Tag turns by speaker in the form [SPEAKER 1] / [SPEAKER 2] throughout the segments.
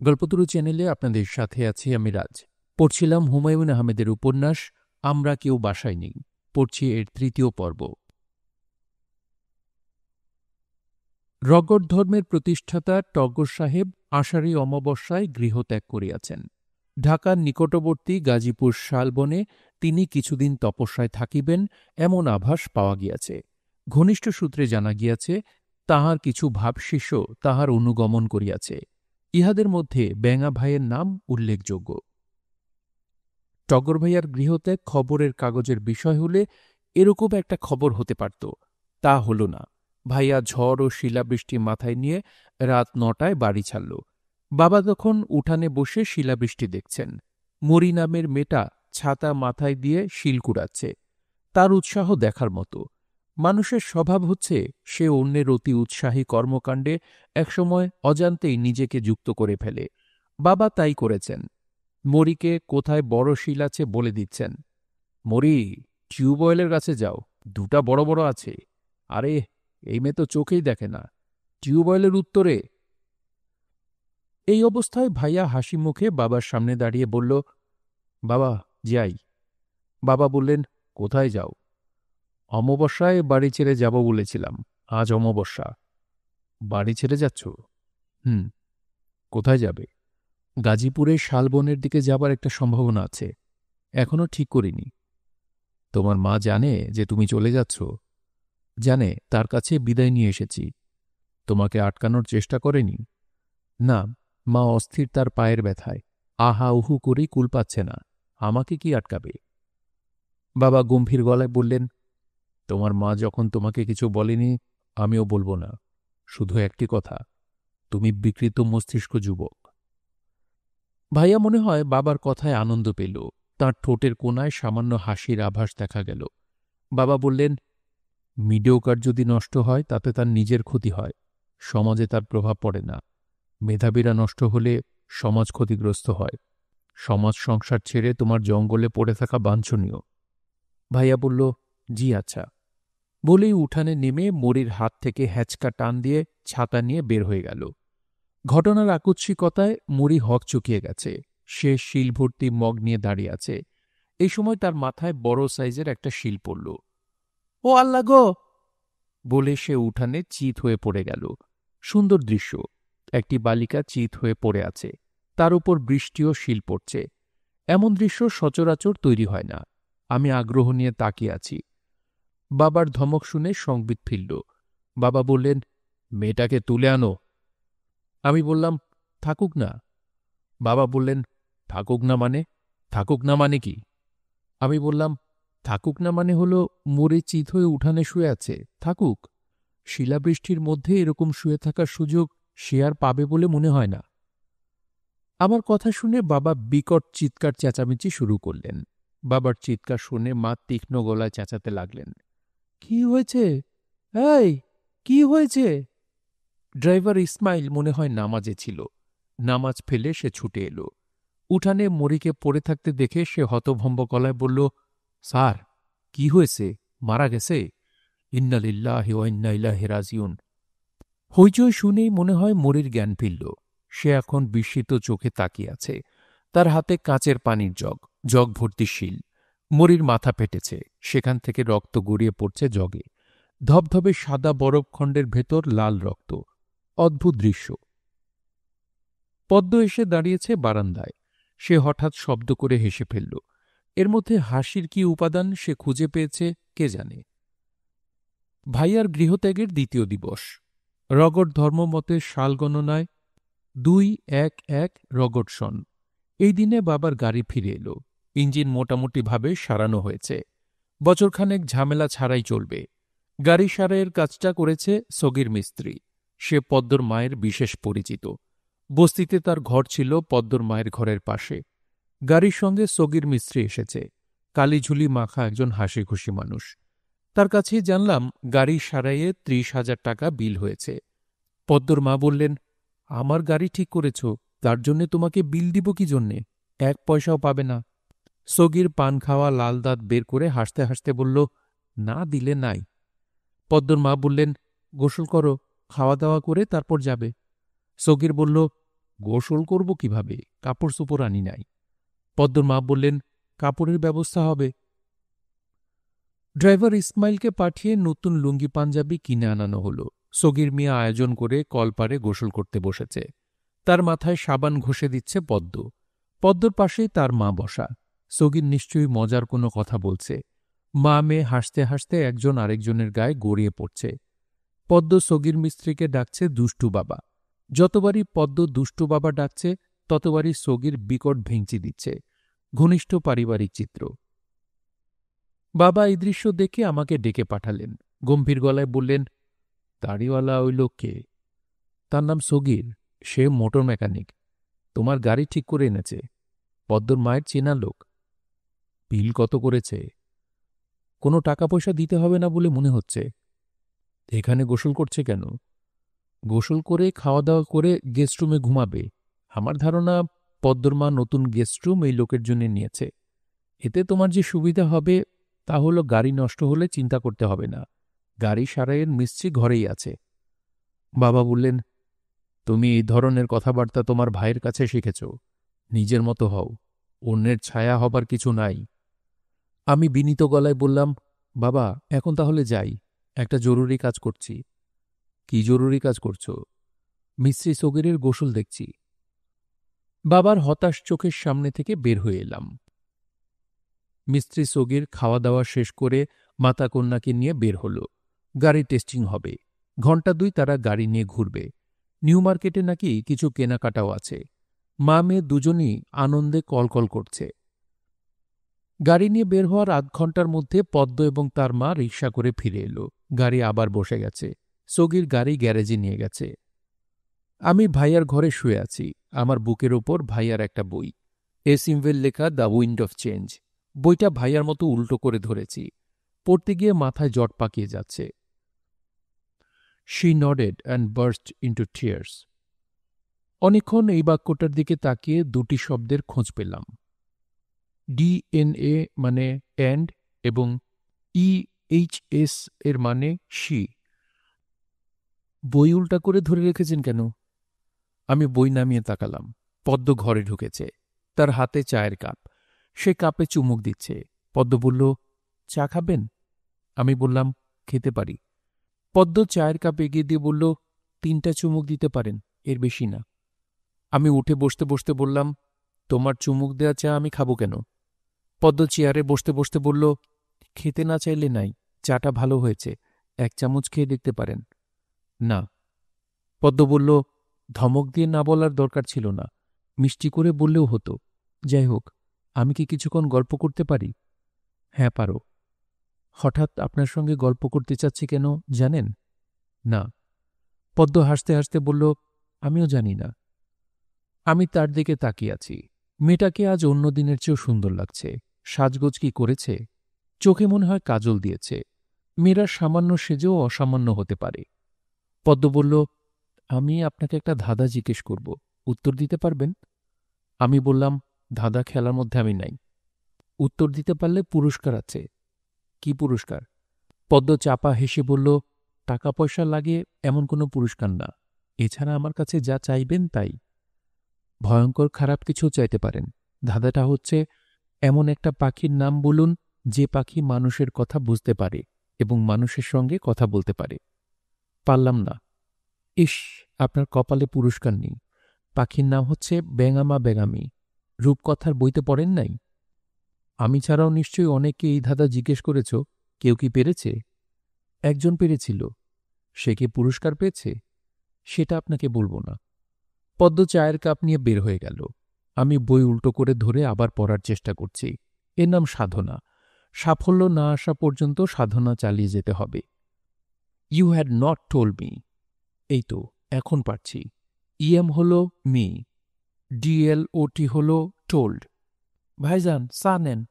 [SPEAKER 1] গল্পতরু চ্যানেলে আপনাদের সাথে আছি আমি রাজ। পড়ছিলাম হুমায়ুন আহমেদের উপন্যাস আমরা কেউ বাসায় নেই। পড়ছি এর তৃতীয় পর্ব। রগড় ধর্মের প্রতিষ্ঠাতা টগর সাহেব আষাঢ়ী অমাবস্যায় গৃহত্যাগ করিয়াছেন। ঢাকার নিকটবর্তী গাজীপুর শালবনে তিনি কিছুদিন তপস্যায় থাকিবেন এমন আভাস পাওয়া গিয়াছে। ঘনিষ্ঠ সূত্রে জানা গিয়াছে তাহার কিছু ভাবশিষ্য তাহার অনুগমন করিয়াছে। ইহাদের মধ্যে ব্যাঙা ভাইয়ের নাম উল্লেখযোগ্য। টগর ভাইয়ার গৃহত্যাগ খবরের কাগজের বিষয় হলে এরকম একটা খবর হতে পারত, তা হল না। ভাইয়া ঝড় ও শিলাবৃষ্টি মাথায় নিয়ে রাত ৯টায় বাড়ি ছাড়ল। বাবা তখন উঠানে বসে শিলাবৃষ্টি দেখছেন। মরি নামের মেয়েটা ছাতা মাথায় দিয়ে শিল কুড়াচ্ছে। তার উৎসাহ দেখার মতো। মানুষের স্বভাব হচ্ছে সে অন্যের অতি উৎসাহী কর্মকাণ্ডে একসময় অজান্তেই নিজেকে যুক্ত করে ফেলে। বাবা তাই করেছেন। মরিকে কোথায় বড় শিল আছে বলে দিচ্ছেন। মরি, টিউবওয়েলের কাছে যাও, দুটা বড় বড় আছে। আরে, এই মেয়ে তো চোখেই দেখে না। টিউবওয়েলের উত্তরে। এই অবস্থায় ভাইয়া হাসি মুখে বাবার সামনে দাঁড়িয়ে বলল, বাবা, যাই। বাবা বললেন, কোথায় যাও? অমাবস্যায় বাড়ি ছেড়ে যাব বলেছিলাম। আজ অমাবস্যা। বাড়ি ছেড়ে যাচ্ছ? হুম। কোথায় যাবে? গাজীপুরের শালবনের দিকে যাবার একটা সম্ভাবনা আছে, এখনো ঠিক করিনি। তোমার মা জানে যে তুমি চলে যাচ্ছ? জানে, তার কাছে বিদায় নিয়ে এসেছি। তোমাকে আটকানোর চেষ্টা করেনি? না, মা অস্থির তার পায়ের ব্যথায়। আহা উহু করেই কুল পাচ্ছে না। আমাকে কি আটকাবে? বাবা গম্ভীর গলায় বললেন, তোমার মা যখন তোমাকে কিছু বলেনি, আমিও বলবো না। শুধু একটি কথা, তুমি বিকৃত মস্তিষ্ক যুবক। ভাইয়া মনে হয় বাবার কথায় আনন্দ পেল। তাঁর ঠোঁটের কোণায় সামান্য হাসির আভাস দেখা গেল। বাবা বললেন, মিডিওকার যদি নষ্ট হয় তাতে তার নিজের ক্ষতি হয়, সমাজে তার প্রভাব পড়ে না। মেধাবীরা নষ্ট হলে সমাজ ক্ষতিগ্রস্ত হয়। সমাজ সংসার ছেড়ে তোমার জঙ্গলে পড়ে থাকা বাঞ্ছনীয়। ভাইয়া বলল, জি আচ্ছা। বলেই উঠানে নেমে মরির হাত থেকে হ্যাচকা টান দিয়ে ছাতা নিয়ে বের হয়ে গেল। ঘটনার আকস্মিকতায় মরি হকচকিয়ে গেছে। সে শিল ভর্তি মগ নিয়ে দাঁড়িয়ে আছে। এই সময় তার মাথায় বড় সাইজের একটা শিল পড়ল। ও আল্লাহ গো! বলে সে উঠানে চিত হয়ে পড়ে গেল। সুন্দর দৃশ্য। একটি বালিকা চিত হয়ে পড়ে আছে, তার উপর বৃষ্টিও শিল পড়ছে। এমন দৃশ্য সচরাচর তৈরি হয় না। আমি আগ্রহ নিয়ে তাকিয়ে আছি। বাবার ধমক শুনে সংবিত ফিরল। বাবা বললেন, মেয়েটাকে তুলে আনো। আমি বললাম, থাকুক না। বাবা বললেন, থাকুক না মানে? থাকুক না মানে কি? আমি বললাম, থাকুক না মানে হলো মরে চিত হয়ে উঠানে শুয়ে আছে, থাকুক। শিলাবৃষ্টির মধ্যে এরকম শুয়ে থাকার সুযোগ সে আর পাবে বলে মনে হয় না। আমার কথা শুনে বাবা বিকট চিৎকার চেঁচামেচি শুরু করলেন। বাবার চিৎকার শুনে মা তীক্ষ্ণ গলায় চেঁচাতে লাগলেন, কি হয়েছে? এই, কি হয়েছে? ড্রাইভার ইসমাইল মনে হয় নামাজে ছিল। নামাজ ফেলে সে ছুটে এলো। উঠানে মরিকে পড়ে থাকতে দেখে সে হতভম্ব গলায় বলল, স্যার, কি হয়েছে? মারা গেছে? ইন্না লিল্লাহি ওয়া ইন্না ইলাইহি রাজিউন। হইচই শুনেই মনে হয় মরির জ্ঞান ফিরল। সে এখন বিস্মিত চোখে তাকিয়ে আছে। তার হাতে কাঁচের পানির জগ, জগ ভর্তি শিল। মরির মাথা ফেটেছে, সেখান থেকে রক্ত গড়িয়ে পড়ছে জগে। ধবধবে সাদা বরফখণ্ডের ভেতর লাল রক্ত। অদ্ভুত দৃশ্য। পদ্ম এসে দাঁড়িয়েছে বারান্দায়। সে হঠাৎ শব্দ করে হেসে ফেলল। এর মধ্যে হাসির কি উপাদান সে খুঁজে পেয়েছে কে জানে। ভাইয়ার গৃহত্যাগের দ্বিতীয় দিবস। রগড় ধর্মমতের সাল গণনায় ২-১-১ রগড় সন। এই দিনে বাবার গাড়ি ফিরে এলো। ইঞ্জিন মোটামুটিভাবে সারানো হয়েছে। বছরখানেক ঝামেলা ছাড়াই চলবে। গাড়ি সারাইয়ের কাজটা করেছে সগির মিস্ত্রি। সে পদ্মর মায়ের বিশেষ পরিচিত। বস্তিতে তার ঘর ছিল পদ্মর মায়ের ঘরের পাশে। গাড়ির সঙ্গে সগির মিস্ত্রি এসেছে। কালিঝুলি মাখা একজন হাসিখুশি মানুষ। তার কাছেই জানলাম গাড়ি সারাইয়ে ৩০,০০০ টাকা বিল হয়েছে। পদ্মর মা বললেন, আমার গাড়ি ঠিক করেছ, তার জন্যে তোমাকে বিল দিব কি জন্যে? ১ পয়সাও পাবে না। সগির পান খাওয়া লাল দাঁত বের করে হাসতে হাসতে বলল, না দিলে নাই। পদ্মর মা বললেন, গোসল করো, খাওয়া দাওয়া করে তারপর যাবে। সগির বলল, গোসল করব কিভাবে? কাপড় চোপড় আনি নাই। পদ্মর মা বললেন, কাপড়ের ব্যবস্থা হবে। ড্রাইভার ইসমাইলকে পাঠিয়ে নতুন লুঙ্গি পাঞ্জাবি কিনে আনানো হলো। সগির মিয়া আয়োজন করে কলপারে গোসল করতে বসেছে। তার মাথায় সাবান ঘষে দিচ্ছে পদ্ম। পদ্মর পাশেই তার মা বসা। সগির নিশ্চয়ই মজার কোনো কথা বলছে। মা মেয়ে হাসতে হাসতে একজন আরেকজনের গায়ে গড়িয়ে পড়ছে। পদ্ম সগির মিস্ত্রিকে ডাকছে দুষ্টু বাবা। যতবারই পদ্ম দুষ্টু বাবা ডাকছে ততবারই সগির বিকট ভেঙচি দিচ্ছে। ঘনিষ্ঠ পারিবারিক চিত্র। বাবা এই দৃশ্য দেখে আমাকে ডেকে পাঠালেন। গম্ভীর গলায় বললেন, দাড়িওয়ালা ওই লোককে? তার নাম সগির। সে মোটর মেকানিক। তোমার গাড়ি ঠিক করে এনেছে। পদ্মর মায়ের চেনা লোক। বিল কত করেছে? কোনো টাকা পয়সা দিতে হবে না বলে মনে হচ্ছে। এখানে গোসল করছে কেন? গোসল করে খাওয়া দাওয়া করে গেস্টরুমে ঘুমাবে। আমার ধারণা পদ্মর মা নতুন গেস্টরুম এই লোকের জন্য নিয়েছে। এতে তোমার যে সুবিধা হবে তা হলো গাড়ি নষ্ট হলে চিন্তা করতে হবে না। গাড়ি সারাইয়ের মিস্ত্রি ঘরেই আছে। বাবা বললেন, তুমি এই ধরনের কথাবার্তা তোমার ভাইয়ের কাছে শিখেছ। নিজের মতো হও। অন্যের ছায়া হবার কিছু নাই। আমি বিনীত গলায় বললাম, বাবা এখন তাহলে যাই, একটা জরুরি কাজ করছি। কি জরুরি কাজ করছ? মিস্ত্রি সগিরের গোসল দেখছি। বাবার হতাশ চোখের সামনে থেকে বের হয়ে এলাম। মিস্ত্রি সগির খাওয়া দাওয়া শেষ করে মাতা কন্যাকে নিয়ে বের হল। গাড়ি টেস্টিং হবে। ঘণ্টা ২ তারা গাড়ি নিয়ে ঘুরবে। নিউ মার্কেটে নাকি কিছু কেনাকাটাও আছে। মা মেয়ে দুজনই আনন্দে কলকল করছে। গাড়ি নিয়ে বের হওয়ার আধ ঘণ্টার মধ্যে পদ্ম এবং তার মা রিকশা করে ফিরে এলো। গাড়ি আবার বসে গেছে। সগির গাড়ি গ্যারেজে নিয়ে গেছে। আমি ভাইয়ার ঘরে শুয়ে আছি। আমার বুকের ওপর ভাইয়ার একটা বই, সিমভেল লেখা দ্য উইন্ড অফ চেঞ্জ। বইটা ভাইয়ার মতো উল্টো করে ধরেছি। পড়তে গিয়ে মাথায় জট পাকিয়ে যাচ্ছে। She নডেড and burst into tears. অনেকক্ষণ এই বাক্যটার দিকে তাকিয়ে দুটি শব্দের খোঁজ পেলাম। ডিএনএ মানে অ্যান্ড এবং ইএইচএস এর মানে শি। বই উল্টা করে ধরে রেখেছেন কেন? আমি বই নামিয়ে তাকালাম। পদ্ম ঘরে ঢুকেছে। তার হাতে চায়ের কাপ। সে কাপে চুমুক দিচ্ছে। পদ্ম বলল, চা খাবেন? আমি বললাম, খেতে পারি। পদ্ম চায়ের কাপ এগিয়ে দিয়ে বলল, ৩টা চুমুক দিতে পারেন, এর বেশি না। আমি উঠে বসতে বসতে বললাম, তোমার চুমুক দেয়া চা আমি খাবো কেন? পদ্ম চেয়ারে বসতে বসতে বলল, খেতে না চাইলে নাই, চাটা ভালো হয়েছে, ১ চামচ খেয়ে দেখতে পারেন। না। পদ্ম বলল, ধমক দিয়ে না বলার দরকার ছিল না, মিষ্টি করে বললেও হতো। যাই হোক, আমি কি কিছুক্ষণ গল্প করতে পারি? হ্যাঁ পারো। হঠাৎ আপনার সঙ্গে গল্প করতে চাচ্ছি কেন জানেন? না। পদ্ম হাসতে হাসতে বলল, আমিও জানি না। আমি তার দিকে তাকিয়ে আছি। মেয়েটাকে আজ অন্য দিনের চেয়েও সুন্দর লাগছে। সাজগোজ কি করেছে? চোখে মনে হয় কাজল দিয়েছে। মেয়েরা সামান্য সেজেও অসামান্য হতে পারে। পদ্ম বলল, আমি আপনাকে একটা ধাঁধা জিজ্ঞেস করব, উত্তর দিতে পারবেন? আমি বললাম, ধাঁধা খেলার মধ্যে আমি নাই। উত্তর দিতে পারলে পুরস্কার আছে। কি পুরস্কার? পদ্ম চাপা হেসে বলল, টাকা পয়সা লাগে এমন কোনো পুরস্কার না। এছাড়া আমার কাছে যা চাইবেন তাই। ভয়ঙ্কর খারাপ কিছু চাইতে পারেন। ধাঁধাটা হচ্ছে, এমন একটা পাখির নাম বলুন যে পাখি মানুষের কথা বুঝতে পারে এবং মানুষের সঙ্গে কথা বলতে পারে। পারলাম না। ইস, আপনার কপালে পুরস্কার নেই। পাখির নাম হচ্ছে ব্যাঙামা ব্যাঙামি। রূপকথার বইতে পড়েন নাই? আমি ছাড়াও নিশ্চয়ই অনেকে এই ধাঁধা জিজ্ঞেস করেছ। কেউ কি পেরেছে? একজন পেরেছিল। সে কি পুরস্কার পেয়েছে? সেটা আপনাকে বলবো না। পদ্ম চায়ের কাপ নিয়ে বের হয়ে গেল। আমি বই উল্টো করে ধরে আবার পড়ার চেষ্টা করছি। এর নাম সাধনা। সাফল্য না আসা পর্যন্ত সাধনা চালিয়ে যেতে হবে। You had not told me. এই তো এখন পারছি। ইএম হল মি, ডিএলওটি হল টোল্ড। ভাইজান, চা নেন।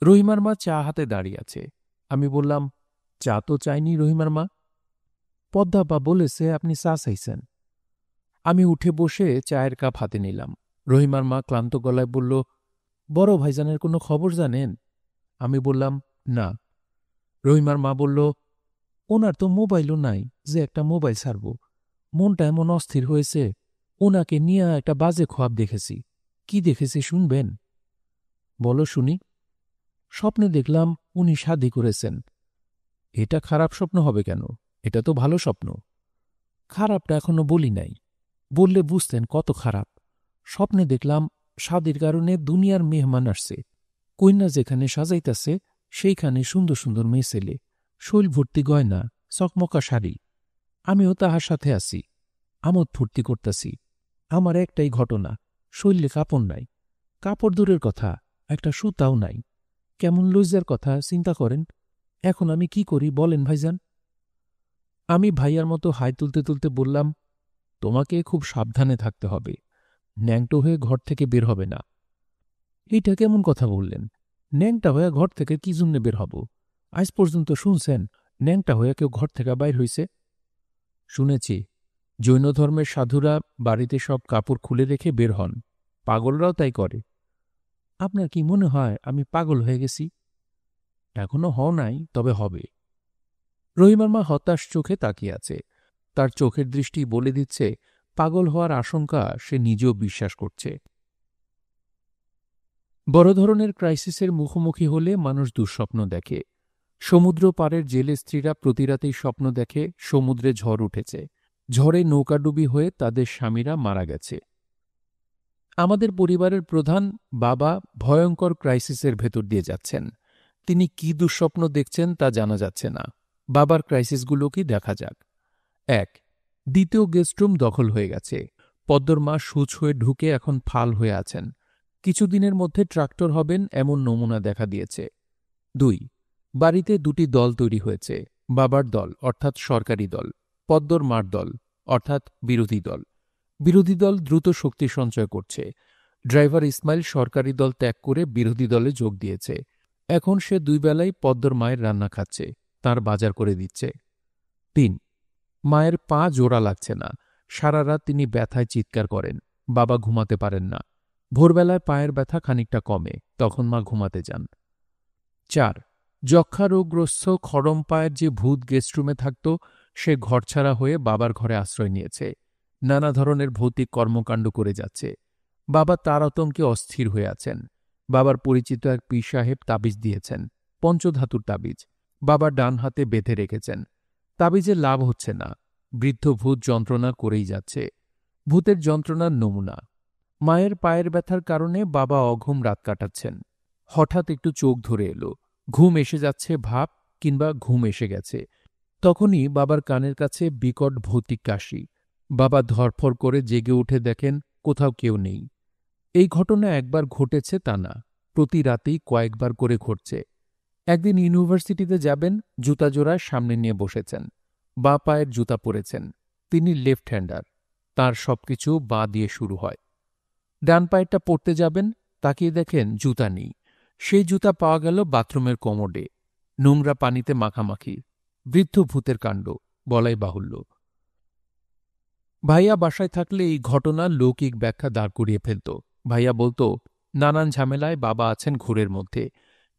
[SPEAKER 1] রহিমার মা চা হাতে দাঁড়িয়ে আছে। আমি বললাম, চা তো চাইনি রহিমার মা। পদ্মাপা বলেছে আপনি চা চাইছেন। আমি উঠে বসে চায়ের কাপ হাতে নিলাম। রহিমার মা ক্লান্ত গলায় বলল, বড় ভাইজানের কোনো খবর জানেন? আমি বললাম, না। রহিমার মা বলল, ওনার তো মোবাইলও নাই যে একটা মোবাইল ছাড়ব। মনটা এমন অস্থির হয়েছে, ওনাকে নিয়ে একটা বাজে খোয়াব দেখেছি। কি দেখেছি শুনবেন? বলো শুনি। স্বপ্নে দেখলাম উনি শাদী করেছেন। এটা খারাপ স্বপ্ন হবে কেন? এটা তো ভালো স্বপ্ন। খারাপটা এখনো বলি নাই, বললে বুঝতেন কত খারাপ। স্বপ্নে দেখলাম শাদীর কারণে দুনিয়ার মেহমান আসছে। কন্যা যেখানে সাজাইতাছে সেইখানে সুন্দর সুন্দর মেয়ে ছেলে, শৈল ভর্তি গয়না, চকমকা শাড়ি। আমিও তাহার সাথে আছি, আমোদ ফুর্তি করতাছি। আমার একটাই ঘটনা, শৈলে কাপড় নাই। কাপড় দূরের কথা, একটা সুতাও নাই। কেমন লজ্জার কথা চিন্তা করেন। এখন আমি কি করি বলেন ভাইজান? আমি ভাইয়ার মতো হাই তুলতে তুলতে বললাম, তোমাকে খুব সাবধানে থাকতে হবে। ন্যাংটো হয়ে ঘর থেকে বের হবে না। এইটা কেমন কথা বললেন? ন্যাংটা হয়ে ঘর থেকে কি জন্যে বের হব? আজ পর্যন্ত শুনছেন ন্যাংটা হয়ে কেউ ঘর থেকে বাইর হইছে? শুনেছি, জৈন ধর্মের সাধুরা বাড়িতে সব কাপড় খুলে রেখে বের হন। পাগলরাও তাই করে। আপনার কি মনে হয় আমি পাগল হয়ে গেছি? এখনো হও নাই, তবে হবে। রহিমার মা হতাশ চোখে তাকিয়ে আছে। তার চোখের দৃষ্টি বলে দিচ্ছে পাগল হওয়ার আশঙ্কা সে নিজেও বিশ্বাস করছে। বড় ধরনের ক্রাইসিসের মুখোমুখি হলে মানুষ দুঃস্বপ্ন দেখে। সমুদ্র পাড়ের জেলে স্ত্রীরা প্রতিরাতেই স্বপ্ন দেখে সমুদ্রে ঝড় উঠেছে, ঝড়ে নৌকাডুবি হয়ে তাদের স্বামীরা মারা গেছে। আমাদের পরিবারের প্রধান বাবা ভয়ঙ্কর ক্রাইসিসের ভেতর দিয়ে যাচ্ছেন। তিনি কি দুঃস্বপ্ন দেখছেন তা জানা যাচ্ছে না। বাবার ক্রাইসিসগুলো কি দেখা যাক। ১. দ্বিতীয় গেস্টরুম দখল হয়ে গেছে। পদ্মর মা সূচ হয়ে ঢুকে এখন ফাল হয়ে আছেন। কিছুদিনের মধ্যে ট্রাক্টর হবেন এমন নমুনা দেখা দিয়েছে। ২. বাড়িতে দুটি দল তৈরি হয়েছে, বাবার দল অর্থাৎ সরকারি দল, পদ্মর মার দল অর্থাৎ বিরোধী দল। বিরোধী দল দ্রুত শক্তি সঞ্চয় করছে। ড্রাইভার ইসমাইল সরকারি দল ত্যাগ করে বিরোধী দলে যোগ দিয়েছে। এখন সে দুই বেলায় পদ্মর মায়ের রান্না খাচ্ছে, তার বাজার করে দিচ্ছে। ৩. মায়ের পা জোড়া লাগছে না। সারা রাত তিনি ব্যথায় চিৎকার করেন। বাবা ঘুমাতে পারেন না। ভোরবেলায় পায়ের ব্যথা খানিকটা কমে, তখন মা ঘুমাতে যান। ৪. যক্ষা রোগগ্রস্ত খড়ম পায়ের যে ভূত গেস্টরুমে থাকত, সে ঘরছাড়া হয়ে বাবার ঘরে আশ্রয় নিয়েছে। নানা ধরনের ভৌতিক কর্মকাণ্ড করে যাচ্ছে। বাবা তার আতঙ্কে অস্থির হয়ে আছেন। বাবার পরিচিত এক পীর সাহেব তাবিজ দিয়েছেন, পঞ্চধাতুর তাবিজ। বাবা ডান হাতে বেঁধে রেখেছেন। তাবিজে লাভ হচ্ছে না। বৃদ্ধ ভূত যন্ত্রণা করেই যাচ্ছে। ভূতের যন্ত্রণার নমুনা। মায়ের পায়ের ব্যথার কারণে বাবা অঘুম রাত কাটাচ্ছেন। হঠাৎ একটু চোখ ধরে এলো, ঘুম এসে যাচ্ছে ভাব, কিংবা ঘুম এসে গেছে। তখনই বাবার কানের কাছে বিকট ভৌতিক কাশি। বাবা ধরফর করে জেগে উঠে দেখেন কোথাও কেউ নেই। এই ঘটনা একবার ঘটেছে তা না, প্রতি রাতেই কয়েকবার করে ঘটছে। একদিন ইউনিভার্সিটিতে যাবেন, জুতা জোড়া সামনে নিয়ে বসেছেন। বাঁ পায়ের জুতা পরেছেন। তিনি লেফট হ্যান্ডার, তাঁর সবকিছু বাঁ দিয়ে শুরু হয়। ডান পায়েরটা পড়তে যাবেন, তাকিয়ে দেখেন জুতা নেই। সেই জুতা পাওয়া গেল বাথরুমের কোমোডে, নোংরা পানিতে মাখামাখি। বৃদ্ধ ভূতের কাণ্ড, বলাই বাহুল্য। ভাইয়া বাসায় থাকলে এই ঘটনার লৌকিক ব্যাখ্যা দাঁড় করিয়ে ফেলত। ভাইয়া বলতো, নানান ঝামেলায় বাবা আছেন ঘোরের মধ্যে।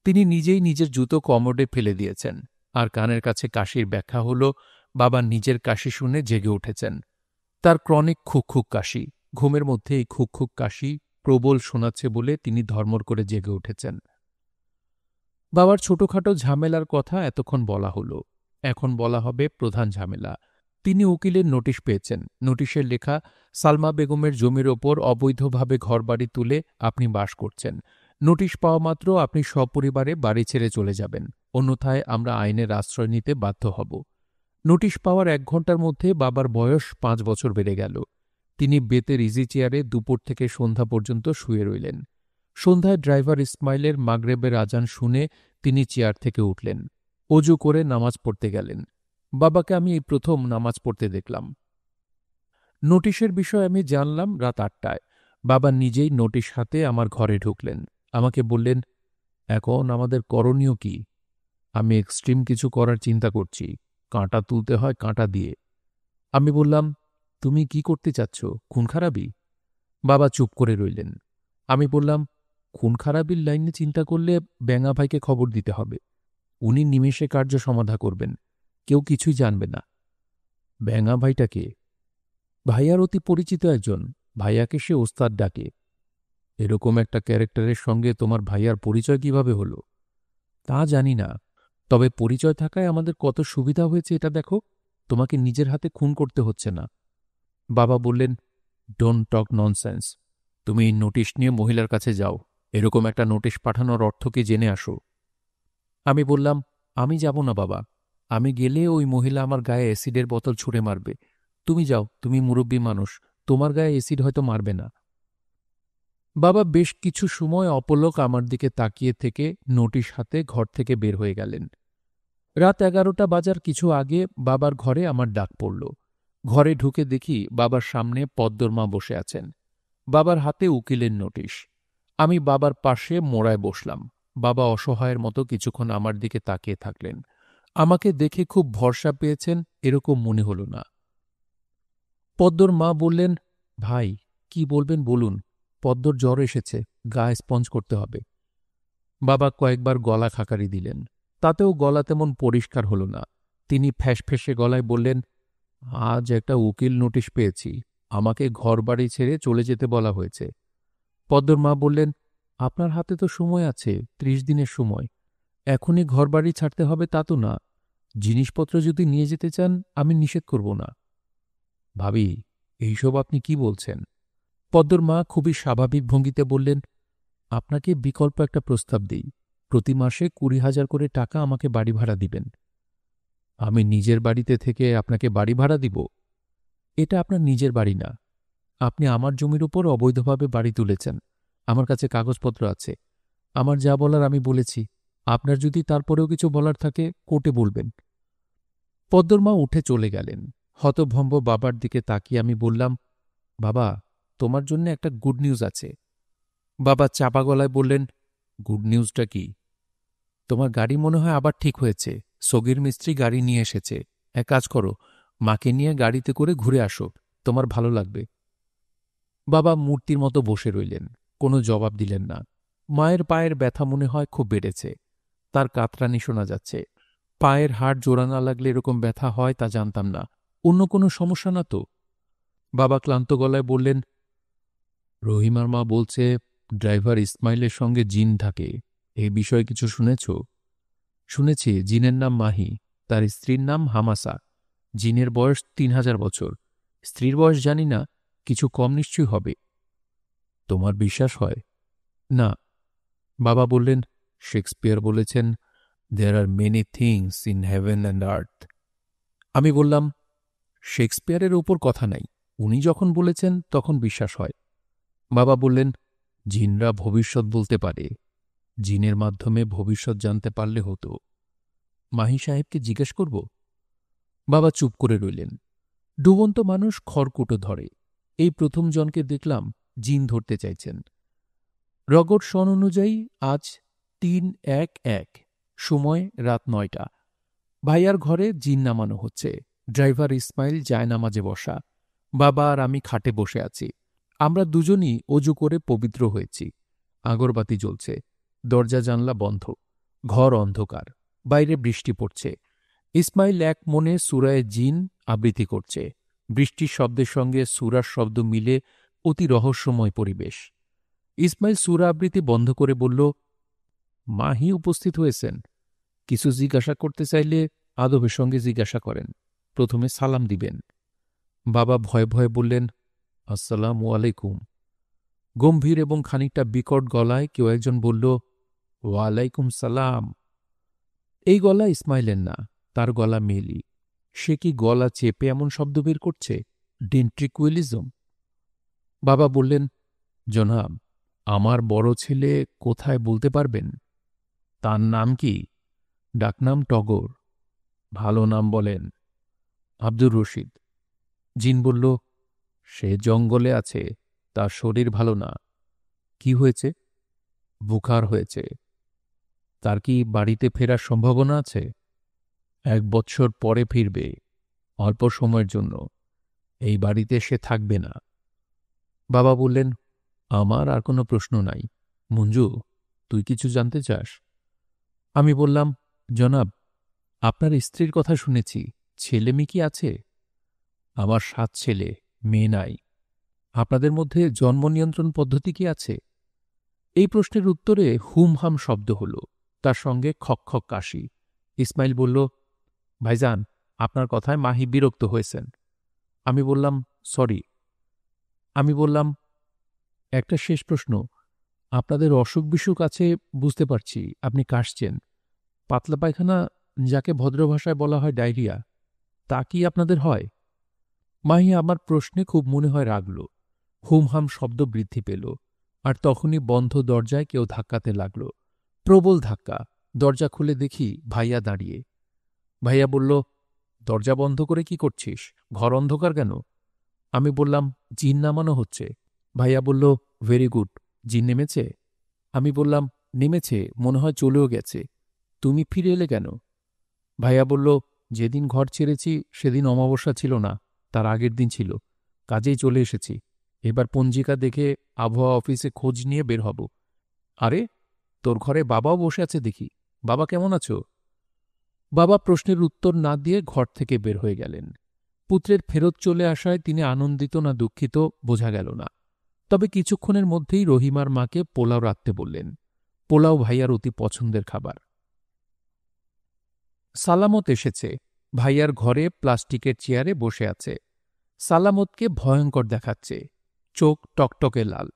[SPEAKER 1] তিনি নিজেই নিজের জুতো কমোডে ফেলে দিয়েছেন। আর কানের কাছে কাশির ব্যাখ্যা হল বাবা নিজের কাশি শুনে জেগে উঠেছেন। তার ক্রনিক খুক কাশি, ঘুমের মধ্যে এই খুক কাশি প্রবল শোনাচ্ছে বলে তিনি ধর্মর করে জেগে উঠেছেন। বাবার ছোটখাটো ঝামেলার কথা এতক্ষণ বলা হলো, এখন বলা হবে প্রধান ঝামেলা। তিনি উকিলের নোটিশ পেয়েছেন। নোটিশের লেখা, সালমা বেগমের জমির ওপর অবৈধভাবে ঘরবাড়ি তুলে আপনি বাস করছেন। নোটিশ পাওয়া মাত্র আপনি সপরিবারে বাড়ি ছেড়ে চলে যাবেন, অন্যথায় আমরা আইনের আশ্রয় নিতে বাধ্য হব। নোটিশ পাওয়ার ১ ঘণ্টার মধ্যে বাবার বয়স ৫ বছর বেড়ে গেল। তিনি বেতের ইজি চেয়ারে দুপুর থেকে সন্ধ্যা পর্যন্ত শুয়ে রইলেন। সন্ধ্যায় ড্রাইভার ইসমাইলের মাগরেবের আজান শুনে তিনি চেয়ার থেকে উঠলেন, অজু করে নামাজ পড়তে গেলেন। বাবাকে আমি এই প্রথম নামাজ পড়তে দেখলাম। নোটিশের বিষয় আমি জানলাম রাত ৮টায়। বাবা নিজেই নোটিশ হাতে আমার ঘরে ঢুকলেন। আমাকে বললেন, এখন আমাদের করণীয় কি? আমি এক্সট্রিম কিছু করার চিন্তা করছি, কাঁটা তুলতে হয় কাঁটা দিয়ে। আমি বললাম, তুমি কি করতে চাচ্ছ, খুন খারাপি? বাবা চুপ করে রইলেন। আমি বললাম, খুন খারাপির লাইনে চিন্তা করলে ব্যাঙা ভাইকে খবর দিতে হবে। উনি নিমেষে কার্য সমাধা করবেন, কেউ কিছুই জানবে না। ব্যাঙা ভাইটা কে? ভাইয়ার অতি পরিচিত একজন। ভাইয়াকে সে ওস্তাদ ডাকে। এরকম একটা ক্যারেক্টারের সঙ্গে তোমার ভাইয়ার পরিচয় কিভাবে হলো? তা জানি না, তবে পরিচয় থাকায় আমাদের কত সুবিধা হয়েছে এটা দেখো। তোমাকে নিজের হাতে খুন করতে হচ্ছে না। বাবা বললেন, ডোন্ট টক ননসেন্স। তুমি এই নোটিশ নিয়ে মহিলার কাছে যাও। এরকম একটা নোটিশ পাঠানোর অর্থ কি জেনে আসো। আমি বললাম, আমি যাব না বাবা। আমি গেলে ওই মহিলা আমার গায়ে অ্যাসিডের বোতল ছুঁড়ে মারবে। তুমি যাও, তুমি মুরব্বী মানুষ, তোমার গায়ে অ্যাসিড হয়তো মারবে না। বাবা বেশ কিছু সময় অপলক আমার দিকে তাকিয়ে থেকে নোটিশ হাতে ঘর থেকে বের হয়ে গেলেন। রাত 11টা বাজার কিছু আগে বাবার ঘরে আমার ডাক পড়ল। ঘরে ঢুকে দেখি বাবার সামনে পদ্মর মা বসে আছেন। বাবার হাতে উকিলের নোটিশ। আমি বাবার পাশে মোড়ায় বসলাম। বাবা অসহায়ের মতো কিছুক্ষণ আমার দিকে তাকিয়ে থাকলেন। আমাকে দেখে খুব ভরসা পেয়েছেন এরকম মনে হল না। পদ্মর মা বললেন, ভাই, কি বলবেন বলুন। পদ্মর জ্বর এসেছে, গা স্পঞ্জ করতে হবে। বাবা কয়েকবার গলা খাকারি দিলেন, তাতেও গলা তেমন পরিষ্কার হল না। তিনি ফ্যাঁসফেঁসে গলায় বললেন, আজ একটা উকিল নোটিশ পেয়েছি, আমাকে ঘরবাড়ি ছেড়ে চলে যেতে বলা হয়েছে। পদ্মর মা বললেন, আপনার হাতে তো সময় আছে, 30 দিনের সময়। এখনই ঘরবাড়ি ছাড়তে হবে তা তো না। জিনিসপত্র যদি নিয়ে যেতে চান আমি নিষেধ করব না। ভাবি, এইসব আপনি কি বলছেন? পদ্মর মা খুবই স্বাভাবিক ভঙ্গিতে বললেন, আপনাকে বিকল্প একটা প্রস্তাব দিই। প্রতি মাসে 20,000 করে টাকা আমাকে বাড়ি ভাড়া দিবেন। আমি নিজের বাড়িতে থেকে আপনাকে বাড়ি ভাড়া দিব? এটা আপনার নিজের বাড়ি না। আপনি আমার জমির উপর অবৈধভাবে বাড়ি তুলেছেন। আমার কাছে কাগজপত্র আছে। আমার যা বলার আমি বলেছি। আপনার যদি তারপরেও কিছু বলার থাকে কোর্টে বলবেন। পদ্মর মা উঠে চলে গেলেন। হতভম্ব বাবার দিকে তাকিয়ে আমি বললাম, বাবা, তোমার জন্য একটা গুড নিউজ আছে। বাবা চাপা গলায় বললেন, গুড নিউজটা কি? তোমার গাড়ি মনে হয় আবার ঠিক হয়েছে। সগির মিস্ত্রি গাড়ি নিয়ে এসেছে। এক কাজ করো, মাকে নিয়ে গাড়িতে করে ঘুরে আসো, তোমার ভালো লাগবে। বাবা মূর্তির মতো বসে রইলেন, কোনো জবাব দিলেন না। মায়ের পায়ের ব্যথা মনে হয় খুব বেড়েছে। তার কাতরানি শোনা যাচ্ছে। পায়ের হাড় জোড়া না লাগলে এরকম ব্যথা হয় তা জানতাম না। অন্য কোনো সমস্যা না তো? বাবা ক্লান্ত গলায় বললেন, রহিমার মা বলছে ড্রাইভার ইসমাইলের সঙ্গে জিন থাকে। এই বিষয়ে কিছু শুনেছ? শুনেছি, জিনের নাম মাহি, তার স্ত্রীর নাম হামাসা। জিনের বয়স 3000 বছর। স্ত্রীর বয়স জানি না, কিছু কম নিশ্চয়ই হবে। তোমার বিশ্বাস হয়? না। বাবা বললেন, শেক্সপিয়ার বলেছেন, there are many things in heaven and earth. আমি বললাম, শেক্সপিয়ারের ওপর কথা নাই, উনি যখন বলেছেন তখন বিশ্বাস হয়। বাবা বললেন, জিনরা ভবিষ্যৎ বলতে পারে। জিনের মাধ্যমে ভবিষ্যৎ জানতে পারলে হতো। মাহি সাহেবকে জিজ্ঞেস করব? বাবা চুপ করে রইলেন। ডুবন্ত মানুষ খড়কুটো ধরে। এই প্রথম জনকে দেখলাম জিন ধরতে চাইছেন। রগড সন অনুযায়ী আজ 3-1-1, সময় রাত 9টা। ভাইয়ার ঘরে জিন নামানো হচ্ছে। ড্রাইভার ইসমাইল জায়নামাজে বসা। বাবা আর আমি খাটে বসে আছি। আমরা দুজনই অজু করে পবিত্র হয়েছি। আগরবাতি জ্বলছে। দরজা জানলা বন্ধ। ঘর অন্ধকার। বাইরে বৃষ্টি পড়ছে। ইসমাইল এক মনে সূরায়ে জিন আবৃত্তি করছে। বৃষ্টির শব্দের সঙ্গে সূরার শব্দ মিলে অতি রহস্যময় পরিবেশ। ইসমাইল সূরা আবৃত্তি বন্ধ করে বলল, মাহি উপস্থিত হয়েছেন। কিছু জিজ্ঞাসা করতে চাইলে আদবের সঙ্গে জিজ্ঞাসা করেন। প্রথমে সালাম দিবেন। বাবা ভয়ে ভয়ে বললেন, আসসালামু আলাইকুম। গম্ভীর এবং খানিকটা বিকট গলায় কেউ একজন বলল, ওয়ালাইকুম সালাম। এই গলা ইসমাইলের না, তার গলা মেলি। সে কি গলা চেপে এমন শব্দ বের করছে? ডেন্ট্রিকুইলিজম। বাবা বললেন, জনাব, আমার বড় ছেলে কোথায় বলতে পারবেন? তার নাম কি? ডাকনাম টগর। ভালো নাম বলেন। আব্দুর রশিদ। জিন বলল, সে জঙ্গলে আছে, তার শরীর ভালো না। কি হয়েছে? বুখার হয়েছে। তার কি বাড়িতে ফেরার সম্ভাবনা আছে? 1 বৎসর পরে ফিরবে, অল্প সময়ের জন্য। এই বাড়িতে সে থাকবে না। বাবা বললেন, আমার আর কোনো প্রশ্ন নাই। মঞ্জু, তুই কিছু জানতে চাস? আমি বললাম, জনাব, আপনার স্ত্রীর কথা শুনেছি, ছেলে মেয়ে কি আছে? আমার 7 ছেলে, মেয়ে নাই। আপনাদের মধ্যে জন্ম নিয়ন্ত্রণ পদ্ধতি কি আছে? এই প্রশ্নের উত্তরে হুমহাম শব্দ হল, তার সঙ্গে খক খক কাশি। ইসমাইল বলল, ভাইজান, আপনার কথায় মাহি বিরক্ত হয়েছেন। আমি বললাম, সরি। আমি বললাম, একটা শেষ প্রশ্ন। আপনাদের অসুখ বিসুখ আছে বুঝতে পারছি, আপনি কাশছেন। পাতলা পায়খানা, যাকে ভদ্র ভাষায় বলা হয় ডায়রিয়া, তা কি আপনাদের হয়? মাহি আমার প্রশ্নে খুব মনে হয় রাগল। হুমহাম শব্দ বৃদ্ধি পেল, আর তখনই বন্ধ দরজায় কেউ ধাক্কাতে লাগল। প্রবল ধাক্কা। দরজা খুলে দেখি ভাইয়া দাঁড়িয়ে। ভাইয়া বলল, দরজা বন্ধ করে কি করছিস? ঘর অন্ধকার কেন? আমি বললাম, জিন নামানো হচ্ছে। ভাইয়া বলল, ভেরি গুড। জিন নেমেছে? আমি বললাম, নেমেছে, মনে হয় চলেও গেছে। তুমি ফিরে এলে কেন? ভাইয়া বলল, যেদিন ঘর ছেড়েছি সেদিন অমাবস্যা ছিল না, তার আগের দিন ছিল। কাজেই চলে এসেছি। এবার পঞ্জিকা দেখে আবহাওয়া অফিসে খোঁজ নিয়ে বের হব। আরে, তোর ঘরে বাবাও বসে আছে দেখি। বাবা কেমন আছো? বাবা প্রশ্নের উত্তর না দিয়ে ঘর থেকে বের হয়ে গেলেন। পুত্রের ফেরত চলে আসায় তিনি আনন্দিত না দুঃখিত বোঝা গেল না। তবে কিছুক্ষণের মধ্যেই রহিমার মাকে পোলাও রাঁধতে বললেন। পোলাও ভাইয়ার অতি পছন্দের খাবার। সালামত এসেছে। ভাইয়ার ঘরে প্লাস্টিকের চেয়ারে বসে আছে। সালামতকে ভয়ঙ্কর দেখাচ্ছে। চোখ টকটকে লাল,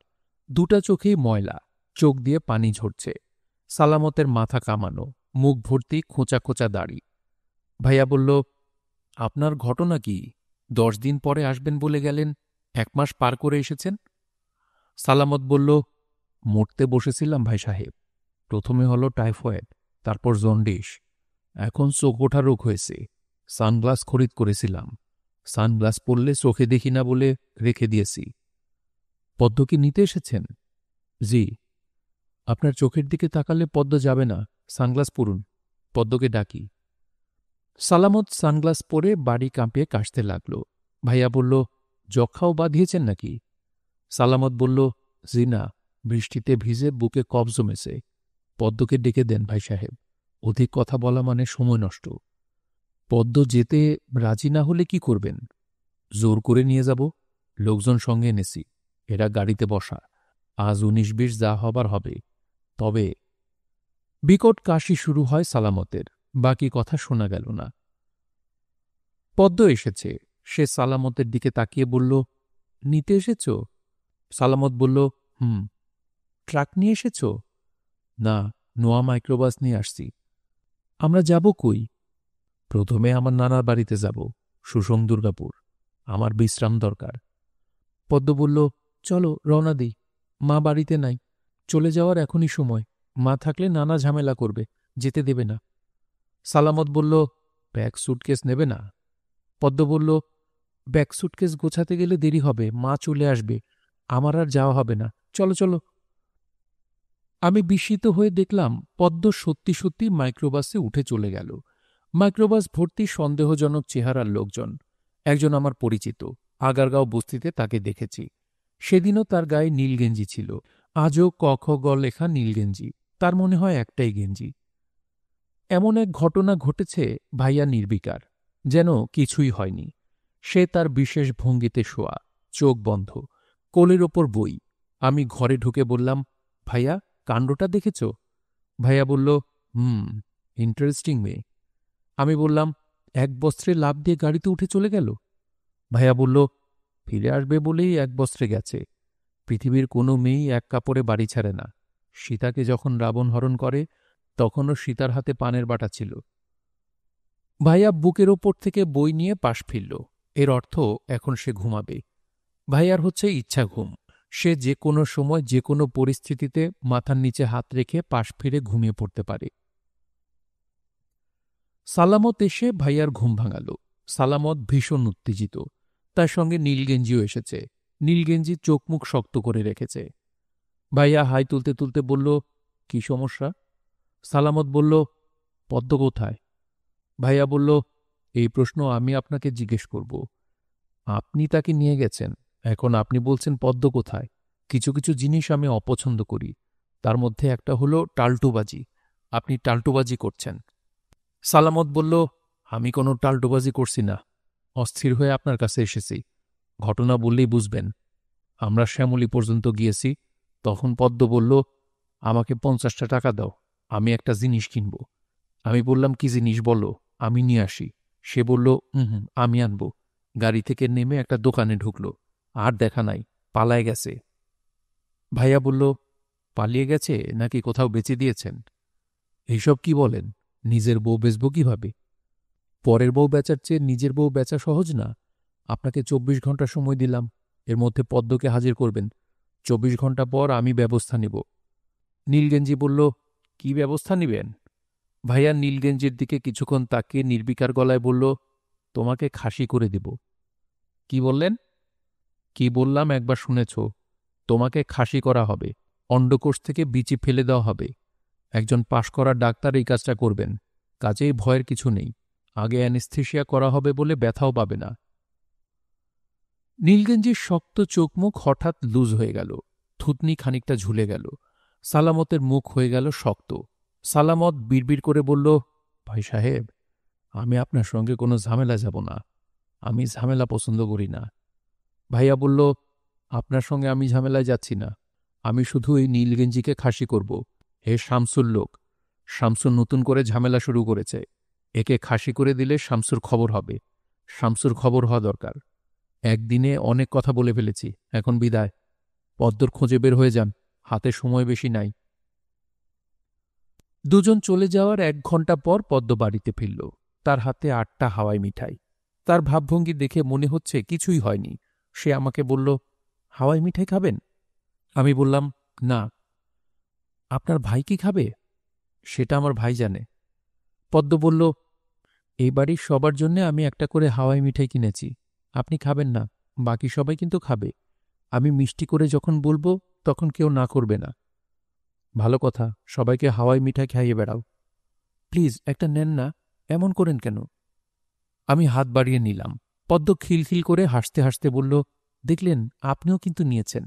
[SPEAKER 1] দুটা চোখেই ময়লা, চোখ দিয়ে পানি ঝরছে। সালামতের মাথা কামানো, মুখ ভর্তি খোঁচা খোঁচা দাড়ি। ভাইয়া বলল, আপনার ঘটনা কি? 10 দিন পরে আসবেন বলে গেলেন, 1 মাস পার করে এসেছেন। সালামত বলল, মরতে বসেছিলাম ভাই সাহেব। প্রথমে হলো টাইফয়েড, তারপর জন্ডিস, এখন চোখ ওঠা রোগ হয়েছে। সানগ্লাস খরিদ করেছিলাম, সানগ্লাস পরলে চোখে দেখি না বলে রেখে দিয়েছি। পদ্ম কি নিতে এসেছেন? জি। আপনার চোখের দিকে তাকালে পদ্ম যাবে না, সানগ্লাস পরুন। পদ্মকে ডাকি। সালামত সানগ্লাস পরে বাড়ি কাঁপিয়ে কাশতে লাগল। ভাইয়া বলল, যক্ষাও বাঁধিয়েছেন নাকি? সালামত বলল, জি না, বৃষ্টিতে ভিজে বুকে কফ জমেছে। পদ্মকে ডেকে দেন ভাই সাহেব, অধিক কথা বলা মানে সময় নষ্ট। পদ্ম যেতে রাজি না হলে কি করবেন? জোর করে নিয়ে যাব। লোকজন সঙ্গে এনেছি, এরা গাড়িতে বসা। আজ 19-20 যা হবার হবে। তবে বিকট কাশি শুরু হয় সালামতের। বাকি কথা শোনা গেল না। পদ্ম এসেছে। সে সালামতের দিকে তাকিয়ে বলল, নিতে এসেছ? সালামত বলল, হুম। ট্রাক নিয়ে এসেছ? না, নোয়া মাইক্রোবাস নিয়ে আসছি। আমরা যাব কই? প্রথমে আমার নানার বাড়িতে যাব, সুষং দুর্গাপুর। আমার বিশ্রাম দরকার। পদ্ম বলল, চলো রওনা দিই। মা বাড়িতে নাই, চলে যাওয়ার এখনই সময়। মা থাকলে নানা ঝামেলা করবে, যেতে দেবে না। সালামত বলল, ব্যাগ সুটকেস নেবে না? পদ্ম বলল, ব্যাগ সুটকেস গোছাতে গেলে দেরি হবে, মা চলে আসবে, আমার আর যাওয়া হবে না। চলো চলো। আমি বিস্মিত হয়ে দেখলাম পদ্ম সত্যি সত্যি মাইক্রোবাসে উঠে চলে গেল। মাইক্রোবাস ভর্তি সন্দেহজনক চেহারার লোকজন। একজন আমার পরিচিত, আগারগাঁও বস্তিতে তাকে দেখেছি। সেদিনও তার গায়ে নীল গেঞ্জি ছিল, আজও ক খ গ লেখা নীল গেঞ্জি। তার মনে হয় একটাই গেঞ্জি। এমন এক ঘটনা ঘটেছে, ভাইয়া নির্বিকার, যেন কিছুই হয়নি। সে তার বিশেষ ভঙ্গিতে শোয়া, চোখ বন্ধ, কোলের ওপর বই। আমি ঘরে ঢুকে বললাম, ভাইয়া, কাণ্ডটা দেখেছ? ভাইয়া বলল, ইন্টারেস্টিং মেয়ে। আমি বললাম, এক বস্ত্রে লাফ দিয়ে গাড়িতে উঠে চলে গেল। ভাইয়া বলল, ফিরে আসবে বলেই এক বস্ত্রে গেছে। পৃথিবীর কোনো মেয়েই এক কাপড়ে বাড়ি ছাড়ে না। সীতাকে যখন রাবণ হরণ করে, তখনও সীতার হাতে পানের বাটা ছিল। ভাইয়া বুকের ওপর থেকে বই নিয়ে পাশ ফিরল। এর অর্থ এখন সে ঘুমাবে। ভাইয়ার হচ্ছে ইচ্ছা ঘুম। সে যে কোনো সময় যে কোনো পরিস্থিতিতে মাথার নিচে হাত রেখে পাশ ফিরে ঘুমিয়ে পড়তে পারে। সালামত এসে ভাইয়ার ঘুম ভাঙাল। সালামত ভীষণ উত্তেজিত। তার সঙ্গে নীলগেঞ্জিও এসেছে। নীলগেঞ্জি চোখ মুখ শক্ত করে রেখেছে। ভাইয়া হাই তুলতে তুলতে বলল, কি সমস্যা? সালামত বলল, পদ্ম কোথায়? ভাইয়া বলল, এই প্রশ্ন আমি আপনাকে জিজ্ঞেস করব। আপনি তাকে নিয়ে গেছেন, এখন আপনি বলছেন পদ্ম কোথায়? কিছু কিছু জিনিস আমি অপছন্দ করি, তার মধ্যে একটা হলো টালটুবাজি। আপনি টালটুবাজি করছেন। সালামত বলল, আমি কোনো টালটুবাজি করছি না, অস্থির হয়ে আপনার কাছে এসেছি। ঘটনা বললেই বুঝবেন। আমরা শ্যামলী পর্যন্ত গিয়েছি। তখন পদ্ম বলল, আমাকে 50টা টাকা দাও, আমি একটা জিনিস কিনব। আমি বললাম, কি জিনিস বলো, আমি নিয়ে আসি। সে বলল, আমি আনব। গাড়ি থেকে নেমে একটা দোকানে ঢুকল। আর দেখা নাই, পালায় গেছে। ভাইয়া বলল, পালিয়ে গেছে নাকি কোথাও বেচে দিয়েছেন? এইসব কি বলেন? নিজের বউ বেচব কিভাবে? পরের বউ বেচার চেয়ে নিজের বউ বেচা সহজ না? আপনাকে 24 ঘন্টা সময় দিলাম, এর মধ্যে পদ্মকে হাজির করবেন। 24 ঘন্টা পর আমি ব্যবস্থা নিব। নীলগেঞ্জি বলল, কি ব্যবস্থা নিবেন? ভাইয়া নীলগেঞ্জির দিকে কিছুক্ষণ তাকিয়ে নির্বিকার গলায় বলল, তোমাকে খাসি করে দেব। কি বললেন? কি বললাম একবার শুনেছ? তোমাকে খাসি করা হবে, অন্ডকোষ থেকে বিচি ফেলে দেওয়া হবে। একজন পাশ করা ডাক্তার এই কাজটা করবেন, কাজেই ভয়ের কিছু নেই। আগে অ্যানেস্থেশিয়া করা হবে বলে ব্যথাও পাবে না। নীলগেঞ্জির শক্ত চোখমুখ হঠাৎ লুজ হয়ে গেল, থুতনি খানিকটা ঝুলে গেল। সালামতের মুখ হয়ে গেল শক্ত। সালামত বিড়বিড় করে বলল, ভাই সাহেব, আমি আপনার সঙ্গে কোনো ঝামেলা যাব না। আমি ঝামেলা পছন্দ করি না। ভাইয়া বলল, আপনার সঙ্গে আমি ঝামেলায় যাচ্ছি না। আমি শুধু এই নীলগেঞ্জিকে খাসি করব। হে শামসুর লোক, শামসুর নতুন করে ঝামেলা শুরু করেছে। একে খাসি করে দিলে শামসুর খবর হবে। শামসুর খবর হওয়া দরকার। একদিনে অনেক কথা বলে ফেলেছি, এখন বিদায়। পদ্মর খোঁজে বের হয়ে যান, হাতে সময় বেশি নাই। দুজন চলে যাওয়ার 1 ঘণ্টা পর পদ্ম বাড়িতে ফিরল। তার হাতে 8টা হাওয়াই মিঠাই। তার ভাবভঙ্গি দেখে মনে হচ্ছে কিছুই হয়নি। সে আমাকে বলল, হাওয়াই মিঠাই খাবেন? আমি বললাম, না। আপনার ভাই কি খাবে? সেটা আমার ভাই জানে। পদ্ম বলল, এই বাড়ির সবার জন্যে আমি একটা করে হাওয়াই মিঠাই কিনেছি। আপনি খাবেন না, বাকি সবাই কিন্তু খাবে। আমি মিষ্টি করে যখন বলবো তখন কেউ না করবে না। ভালো কথা, সবাইকে হাওয়াই মিঠাই খাইয়ে বেড়াও। প্লিজ একটা নেন না, এমন করেন কেন? আমি হাত বাড়িয়ে নিলাম। পদ্ম খিলখিল করে হাসতে হাসতে বলল, দেখলেন, আপনিও কিন্তু নিয়েছেন।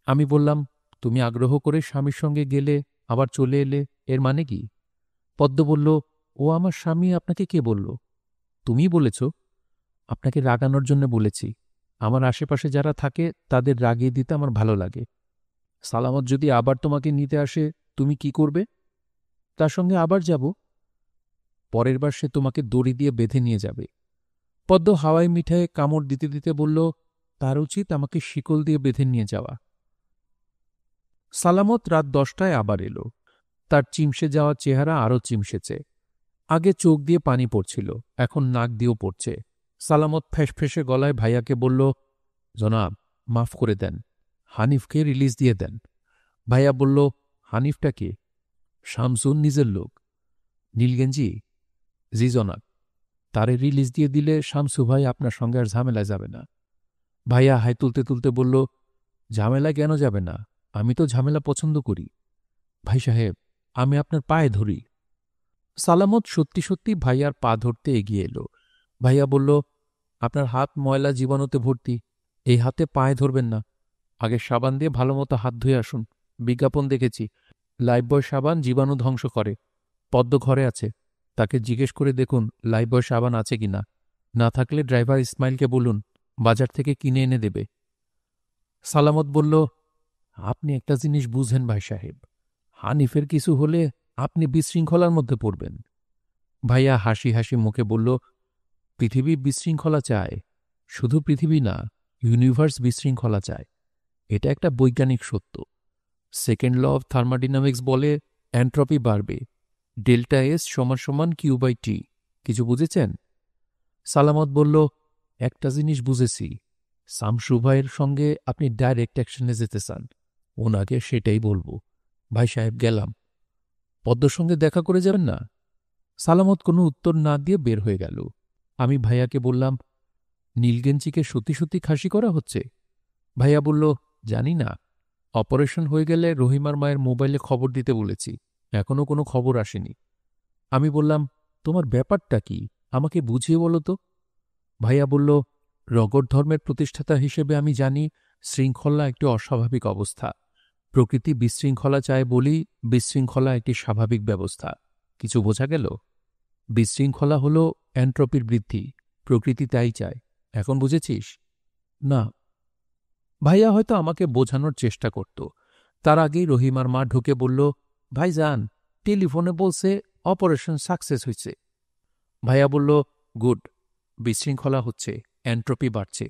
[SPEAKER 1] আমি বললাম, তুমি আগ্রহ করে স্বামীর সঙ্গে গেলে আবার চলে এলে, এর মানে কি? পদ্ম বলল, ও আমার স্বামী, আপনাকে কে বলল? তুমি বলেছ। আপনাকে রাগানোর জন্য বলেছি। আমার আশেপাশে যারা থাকে তাদের রাগিয়ে দিতে আমার ভালো লাগে। সালামত যদি আবার তোমাকে নিতে আসে, তুমি কি করবে? তার সঙ্গে আবার যাব। পরের বার সে তোমাকে দড়ি দিয়ে বেঁধে নিয়ে যাবে। পদ্ম হাওয়াই মিঠাই কামড় দিতে দিতে বলল, তার উচিত আমাকে শিকল দিয়ে বেঁধে নিয়ে যাওয়া। সালামত রাত 10টায় আবার এলো। তার চিমসে যাওয়া চেহারা আরও চিমসেছে। আগে চোখ দিয়ে পানি পড়ছিল, এখন নাক দিয়েও পড়ছে। সালামত ফ্যাঁসফেঁসে গলায় ভাইয়াকে বলল, জনাব, মাফ করে দেন, হানিফকে রিলিজ দিয়ে দেন। ভাইয়া বলল, হানিফটা কে? শামসুন নিজের লোক। নীলগেঞ্জি? জি জনাব। তারে রিলিজ দিয়ে দিলে শামসু ভাই আপনার সঙ্গে আর ঝামেলায় যাবে না। ভাইয়া হাই তুলতে তুলতে বলল, ঝামেলা কেন যাবে না? আমি তো ঝামেলা পছন্দ করি। ভাই সাহেব, আমি আপনার পায়ে ধরি। সালামত সত্যি সত্যি ভাইয়ার পা ধরতে এগিয়ে এলো। ভাইয়া বলল, আপনার হাত ময়লা জীবাণুতে ভর্তি, এই হাতে পায়ে ধরবেন না। আগে সাবান দিয়ে ভালোমতো হাত ধুয়ে আসুন। বিজ্ঞাপন দেখেছি, লাইফবয় সাবান জীবাণু ধ্বংস করে। পদ্ম ঘরে আছে, তাকে জিজ্ঞেস করে দেখুন লাইফবয় সাবান আছে কিনা। না থাকলে ড্রাইভার ইসমাইলকে বলুন, বাজার থেকে কিনে এনে দেবে। সালামত বলল, আপনি একটা জিনিস বুঝেন ভাই সাহেব, হানিফের কিছু হলে আপনি বিশৃঙ্খলার মধ্যে পড়বেন। ভাইয়া হাসি হাসি মুখে বলল, পৃথিবী বিশৃঙ্খলা চায়। শুধু পৃথিবী না, ইউনিভার্স বিশৃঙ্খলা চায়। এটা একটা বৈজ্ঞানিক সত্য। সেকেন্ড ল অব থার্মোডাইনামিক্স বলে এন্ট্রপি বাড়বে, ডেল্টা এস সমান সমান কিউ বাই টি। কিছু বুঝেছেন? সালামত বলল, একটা জিনিস বুঝেছি, শামসু ভাইয়ের সঙ্গে আপনি ডাইরেক্ট অ্যাকশনে যেতে চান। ওনাকে সেটাই বলবো। ভাই সাহেব, গেলাম। পদ্মর সঙ্গে দেখা করে যাবেন না? সালামত কোনো উত্তর না দিয়ে বের হয়ে গেল। আমি ভাইয়াকে বললাম, নীলগেঞ্জিকে সত্যি সত্যি খাসি করা হচ্ছে? ভাইয়া বলল, জানি না। অপারেশন হয়ে গেলে রহিমার মায়ের মোবাইলে খবর দিতে বলেছি, এখনও কোনো খবর আসেনি। আমি বললাম, তোমার ব্যাপারটা কি, আমাকে বুঝিয়ে বলো তো। ভাইয়া বলল, রগর ধর্মের প্রতিষ্ঠাতা হিসেবে আমি জানি শৃঙ্খলা একটি অস্বাভাবিক অবস্থা। প্রকৃতি বিশৃঙ্খলা চায় বলেই বিশৃঙ্খলা একটি স্বাভাবিক ব্যবস্থা। কিছু বোঝা গেল? বিশৃঙ্খলা হল এন্ট্রপির বৃদ্ধি, প্রকৃতি তাই চায়। এখন বুঝেছিস? না। ভাইয়া হয়তো আমাকে বোঝানোর চেষ্টা করত। তার আগেই রহিমার মা ঢুকে বলল, ভাইজান, টেলিফোনে বলছে অপারেশন সাকসেস হয়েছে। ভাইয়া বলল, গুড। বিশৃঙ্খলা হচ্ছে, এন্ট্রপি বাড়ছে।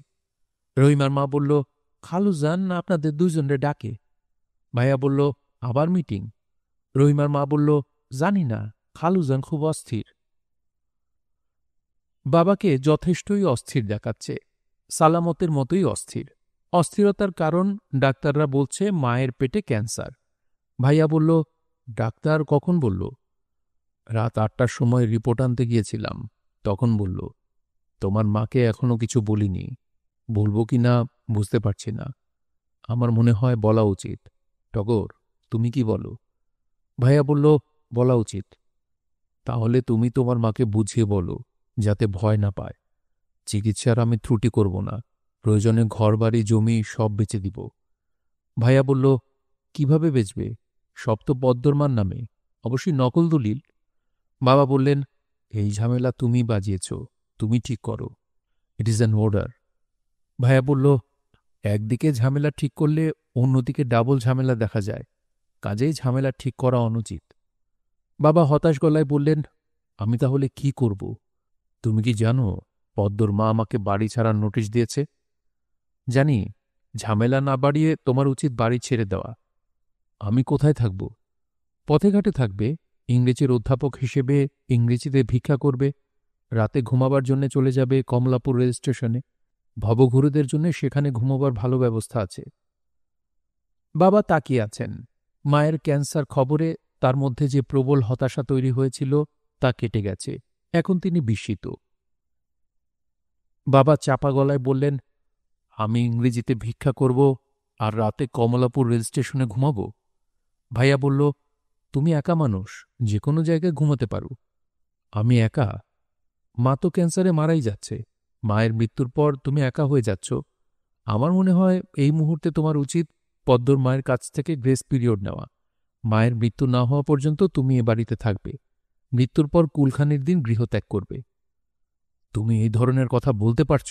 [SPEAKER 1] রহিমার মা বলল, খালুজান আপনাদের দুজনের ডাকে। ভাইয়া বলল, আবার মিটিং? রহিমার মা বলল, জানি না, খালুজান খুব অস্থির। বাবাকে যথেষ্টই অস্থির দেখাচ্ছে, সালামতের মতোই অস্থির। অস্থিরতার কারণ ডাক্তাররা বলছে মায়ের পেটে ক্যান্সার। ভাইয়া বলল, ডাক্তার কখন বলল? রাত 8টার সময় রিপোর্ট আনতে গিয়েছিলাম, তখন বলল। তোমার মাকে এখনো কিছু বলিনি, বলবো কি না বুঝতে পারছি না। আমার মনে হয় বলা উচিত। টগর, তুমি কি বলো? ভাইয়া বলল, বলা উচিত। তাহলে তুমি তোমার মাকে বুঝিয়ে বলো, যাতে ভয় না পায়। চিকিৎসার আমি ত্রুটি করব না, প্রয়োজনে ঘরবাড়ি জমি সব বেচে দিব। ভাইয়া বলল, কিভাবে বেচবে? সব তো পদ্মরমার নামে, অবশ্যই নকল দলিল। বাবা বললেন, এই ঝামেলা তুমি বাজিয়েছ, তুমি ঠিক করো। It is an order. ভাইয়া বলল, একদিকে ঝামেলা ঠিক করলে অন্যদিকে ডাবল ঝামেলা দেখা যায়, কাজেই ঝামেলা ঠিক করা অনুচিত। বাবা হতাশ গলায় বললেন, আমি তাহলে কি করব? তুমি কি জানো পদ্মর মা আমাকে বাড়ি ছাড়ার নোটিশ দিয়েছে? জানি। ঝামেলা না বাড়িয়ে তোমার উচিত বাড়ি ছেড়ে দেওয়া। আমি কোথায় থাকব? পথে ঘাটে থাকবে, ইংরেজির অধ্যাপক হিসেবে ইংরেজিতে ভিক্ষা করবে, রাতে ঘুমাবার জন্য চলে যাবে কমলাপুর রেল স্টেশনে। ভবঘুরেদের জন্য সেখানে ঘুমোবার ভালো ব্যবস্থা আছে। বাবা তাকিয়ে আছেন। মায়ের ক্যান্সার খবরে তার মধ্যে যে প্রবল হতাশা তৈরি হয়েছিল তা কেটে গেছে। এখন তিনি বিস্মিত। বাবা চাপা গলায় বললেন, আমি ইংরেজিতে ভিক্ষা করব আর রাতে কমলাপুর রেল স্টেশনে ঘুমাব? ভাইয়া বলল, তুমি একা মানুষ, যে কোনো জায়গায় ঘুমাতে পারো। আমি একা? মা তো ক্যান্সারে মারাই যাচ্ছে। মায়ের মৃত্যুর পর তুমি একা হয়ে যাচ্ছ। আমার মনে হয় এই মুহূর্তে তোমার উচিত পদ্মর মায়ের কাছ থেকে গ্রেস পিরিয়ড নেওয়া। মায়ের মৃত্যু না হওয়া পর্যন্ত তুমি এ বাড়িতে থাকবে। মৃত্যুর পর কুলখানির দিন গৃহত্যাগ করবে। তুমি এই ধরনের কথা বলতে পারছ?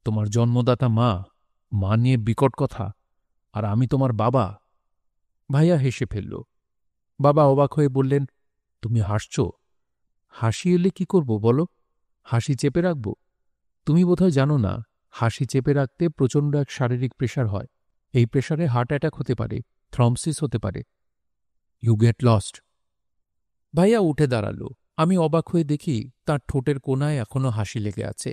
[SPEAKER 1] তোমার জন্মদাতা মা, মা নিয়ে বিকট কথা, আর আমি তোমার বাবা। ভাইয়া হেসে ফেলল। বাবা অবাক হয়ে বললেন, তুমি হাসছ? হাসি এলে কি করব বলো? হাসি চেপে রাখব? তুমি বোধহয় জানো না, হাসি চেপে রাখতে প্রচণ্ড এক শারীরিক প্রেশার হয়। এই প্রেশারে হার্ট অ্যাটাক হতে পারে, থ্রম্বসিস হতে পারে। You get lost. ভাইয়া উঠে দাঁড়াল। আমি অবাক হয়ে দেখি তার ঠোঁটের কোণায় এখনো হাসি লেগে আছে।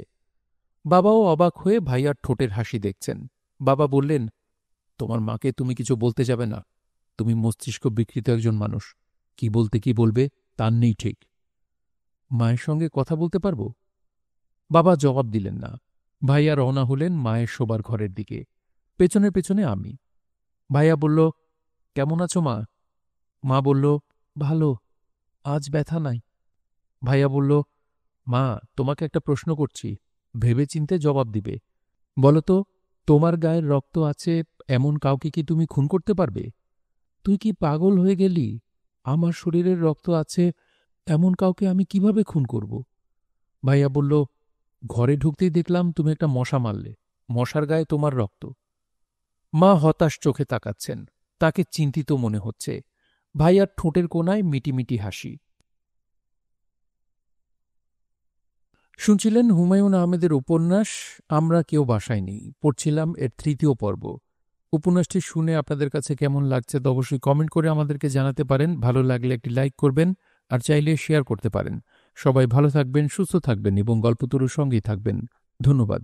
[SPEAKER 1] বাবাও অবাক হয়ে ভাইয়ার ঠোঁটের হাসি দেখছেন। বাবা বললেন, তোমার মাকে তুমি কিছু বলতে যাবে না। তুমি মস্তিষ্ক বিকৃত একজন মানুষ, কি বলতে কি বলবে তার নেই ঠিক। মায়ের সঙ্গে কথা বলতে পারব? বাবা জবাব দিলেন না। ভাইয়া রওনা হলেন মায়ের শোবার ঘরের দিকে, পেছনে পেছনে আমি। ভাইয়া বলল, কেমন আছো মা? মা বলল, ভালো, আজ ব্যথা নাই। ভাইয়া বলল, মা, তোমাকে একটা প্রশ্ন করছি, ভেবে চিন্তে জবাব দিবে। বলো তো, তোমার গায়ের রক্ত আছে এমন কাউকে কি তুমি খুন করতে পারবে? তুই কি পাগল হয়ে গেলি? আমার শরীরের রক্ত আছে এমন কাউকে আমি কিভাবে খুন করব? ভাইয়া বলল, ঘরে ঢুকতেই দেখলাম তুমি একটা মশা মারলে, মশার গায়ে তোমার রক্ত। মা হতাশ চোখে তাকাচ্ছেন, তাকে চিন্তিত মনে হচ্ছে। ভাইয়ার ঠোঁটের কোণায় মিটিমিটি হাসি। শুনছিলেন হুমায়ূন আহমেদের উপন্যাস আমরা কেউ বাসায় নেই। পড়ছিলাম এর 3য় পর্ব। উপন্যাসটি শুনে আপনাদের কাছে কেমন লাগছে তা অবশ্যই কমেন্ট করে আমাদেরকে জানাতে পারেন। ভালো লাগলে একটি লাইক করবেন, আর চাইলে শেয়ার করতে পারেন। সবাই ভালো থাকবেন, সুস্থ থাকবেন এবং গল্পতরুর সঙ্গেই থাকবেন। ধন্যবাদ।